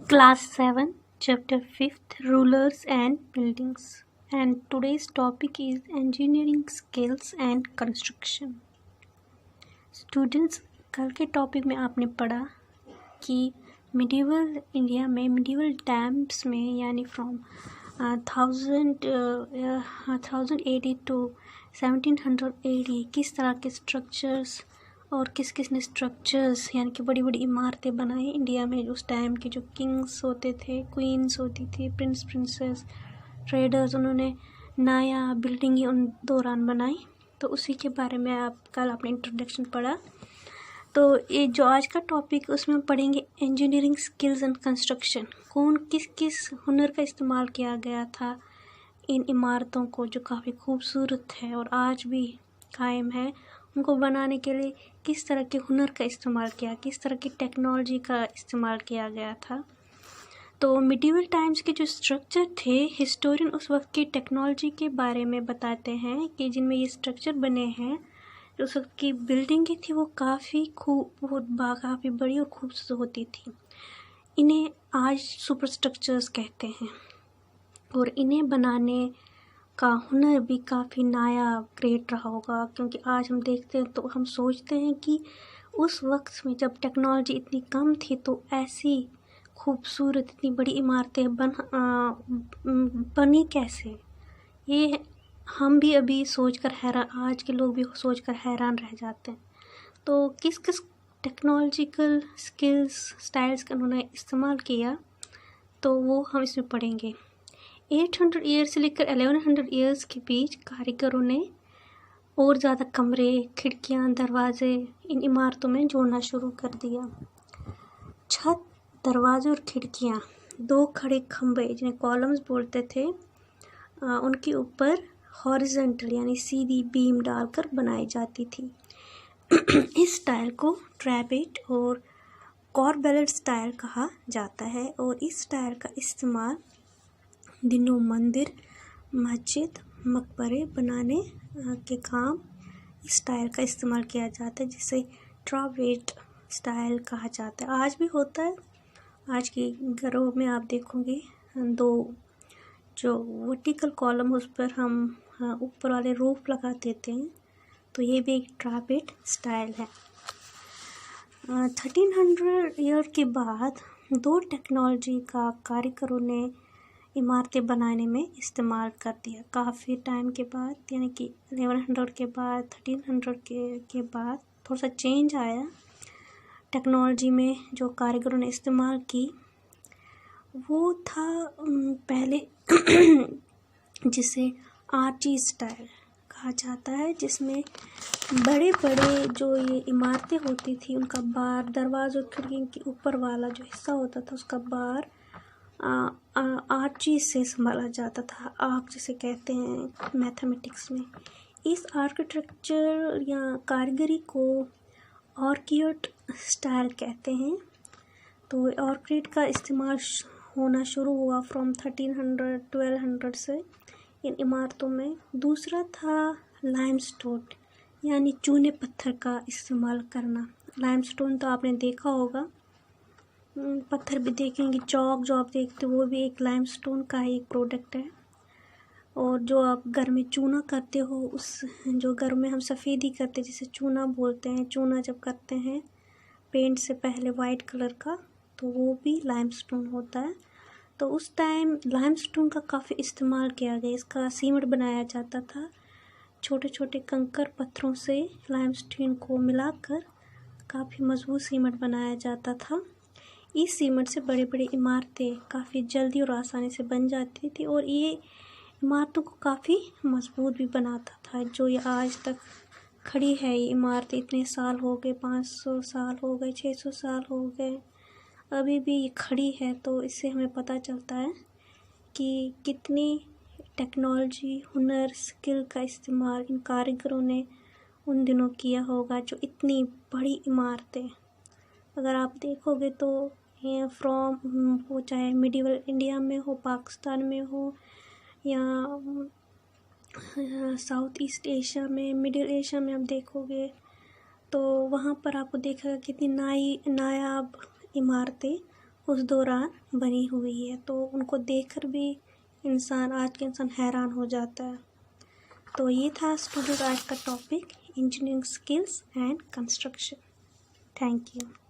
Class 7, Chapter 5th, Rulers and Buildings. And today's topic is Engineering Skills and Construction. Students, कल के topic में आपने पढ़ा कि मिडिवल इंडिया में मिडिवल टाइम्स में यानी फ्रॉम 1080 टू 1780 किस तरह के स्ट्रक्चर्स और किस किस ने स्ट्रक्चर्स यानी कि बड़ी बड़ी इमारतें बनाई इंडिया में। उस टाइम के जो किंग्स होते थे, क्वींस होती थी, प्रिंसेस, ट्रेडर्स, उन्होंने नया बिल्डिंग उन दौरान बनाई। तो उसी के बारे में कल आपने इंट्रोडक्शन पढ़ा। तो ये जो आज का टॉपिक उसमें हम पढ़ेंगे इंजीनियरिंग स्किल्स एंड कंस्ट्रक्शन। कौन किस किस हुनर का इस्तेमाल किया गया था इन इमारतों को जो काफ़ी खूबसूरत है और आज भी कायम है, उनको बनाने के लिए किस तरह के हुनर का इस्तेमाल किया, किस तरह की टेक्नोलॉजी का इस्तेमाल किया गया था। तो मिडिवल टाइम्स के जो स्ट्रक्चर थे, हिस्टोरियन उस वक्त की टेक्नोलॉजी के बारे में बताते हैं कि जिनमें ये स्ट्रक्चर बने हैं, उस वक्त की बिल्डिंगें थी वो काफ़ी काफ़ी बड़ी और खूबसूरत होती थी। इन्हें आज सुपर स्ट्रक्चर्स कहते हैं और इन्हें बनाने का हुनर भी काफ़ी नया ग्रेट रहा होगा, क्योंकि आज हम देखते हैं तो हम सोचते हैं कि उस वक्त में जब टेक्नोलॉजी इतनी कम थी तो ऐसी खूबसूरत इतनी बड़ी इमारतें बनी कैसे। ये हम भी अभी सोचकर हैरान, आज के लोग भी सोचकर हैरान रह जाते हैं। तो किस किस टेक्नोलॉजिकल स्किल्स स्टाइल्स का उन्होंने इस्तेमाल किया, तो वो हम इसमें पढ़ेंगे। 800 ईयर्स से लेकर 1100 ईयर्स के बीच कारीगरों ने और ज़्यादा कमरे, खिड़कियाँ, दरवाजे इन इमारतों में जोड़ना शुरू कर दिया। छत, दरवाजे और खिड़कियाँ 2 खड़े खंभे जिन्हें कॉलम्स बोलते थे, उनके ऊपर हॉरिजॉन्टल यानी सीधी बीम डालकर बनाई जाती थी। इस स्टाइल को ट्रैपेट और कॉर्बेलेट स्टाइल कहा जाता है और इस स्टाइल का इस्तेमाल दिनों मंदिर, मस्जिद, मकबरे बनाने के काम इस स्टाइल का इस्तेमाल किया जाता है, जिसे ट्रैपेट स्टाइल कहा जाता है। आज भी होता है। आज के घरों में आप देखोगे 2 जो वर्टिकल कॉलम उस पर हम ऊपर वाले रूफ लगा देते हैं, तो ये भी एक ट्रैपेट स्टाइल है। 1300 ईयर के बाद 2 टेक्नोलॉजी का कारीगरों ने इमारतें बनाने में इस्तेमाल कर दिया। काफ़ी टाइम के बाद यानी कि 1100 के बाद 1300 के बाद थोड़ा सा चेंज आया टेक्नोलॉजी में। जो कारीगरों ने इस्तेमाल की वो था पहले जिसे आर्ची स्टाइल कहा जाता है, जिसमें बड़े बड़े जो ये इमारतें होती थी उनका बार, दरवाज़ों खिड़की के ऊपर वाला जो हिस्सा होता था उसका बार आर्ची से संभाला जाता था। आर्क जिसे कहते हैं मैथमेटिक्स में। इस आर्किटेक्चर या कारीगरी को ऑर्किड स्टाइल कहते हैं। तो ऑर्किड का इस्तेमाल होना शुरू हुआ फ्रॉम 1300-1200 से इन इमारतों में। दूसरा था लाइमस्टोन यानी चूने पत्थर का इस्तेमाल करना। लाइमस्टोन तो आपने देखा होगा, पत्थर भी देखेंगे, चौक जो आप देखते हो वो भी एक लाइमस्टोन का ही एक प्रोडक्ट है। और जो आप घर में चूना करते हो, उस जो घर में हम सफ़ेदी करते हैं जिसे चूना बोलते हैं, चूना जब करते हैं पेंट से पहले वाइट कलर का, तो वो भी लाइमस्टोन होता है। तो उस टाइम लाइमस्टोन का काफ़ी इस्तेमाल किया गया। इसका सीमेंट बनाया जाता था। छोटे छोटे कंकर पत्थरों से लाइमस्टोन को मिलाकर काफ़ी मजबूत सीमेंट बनाया जाता था। इस सीमेंट से बड़ी बड़ी इमारतें काफ़ी जल्दी और आसानी से बन जाती थी और ये इमारतों को काफ़ी मजबूत भी बनाता था। जो ये आज तक खड़ी है ये इमारत, इतने साल हो गए, 500 साल हो गए, 600 साल हो गए, अभी भी ये खड़ी है। तो इससे हमें पता चलता है कि कितनी टेक्नोलॉजी, हुनर, स्किल का इस्तेमाल इन कारीगरों ने उन दिनों किया होगा, जो इतनी बड़ी इमारतें अगर आप देखोगे तो ये फ्रॉम वो चाहे मिडिवल इंडिया में हो, पाकिस्तान में हो या साउथ ईस्ट एशिया में, मिडिल एशिया में आप देखोगे तो वहाँ पर आपको देखा कितनी नायाब इमारतें उस दौरान बनी हुई है, तो उनको देखकर भी आज के इंसान हैरान हो जाता है। तो ये था स्टूडेंट आज का topic, engineering skills and construction. Thank you.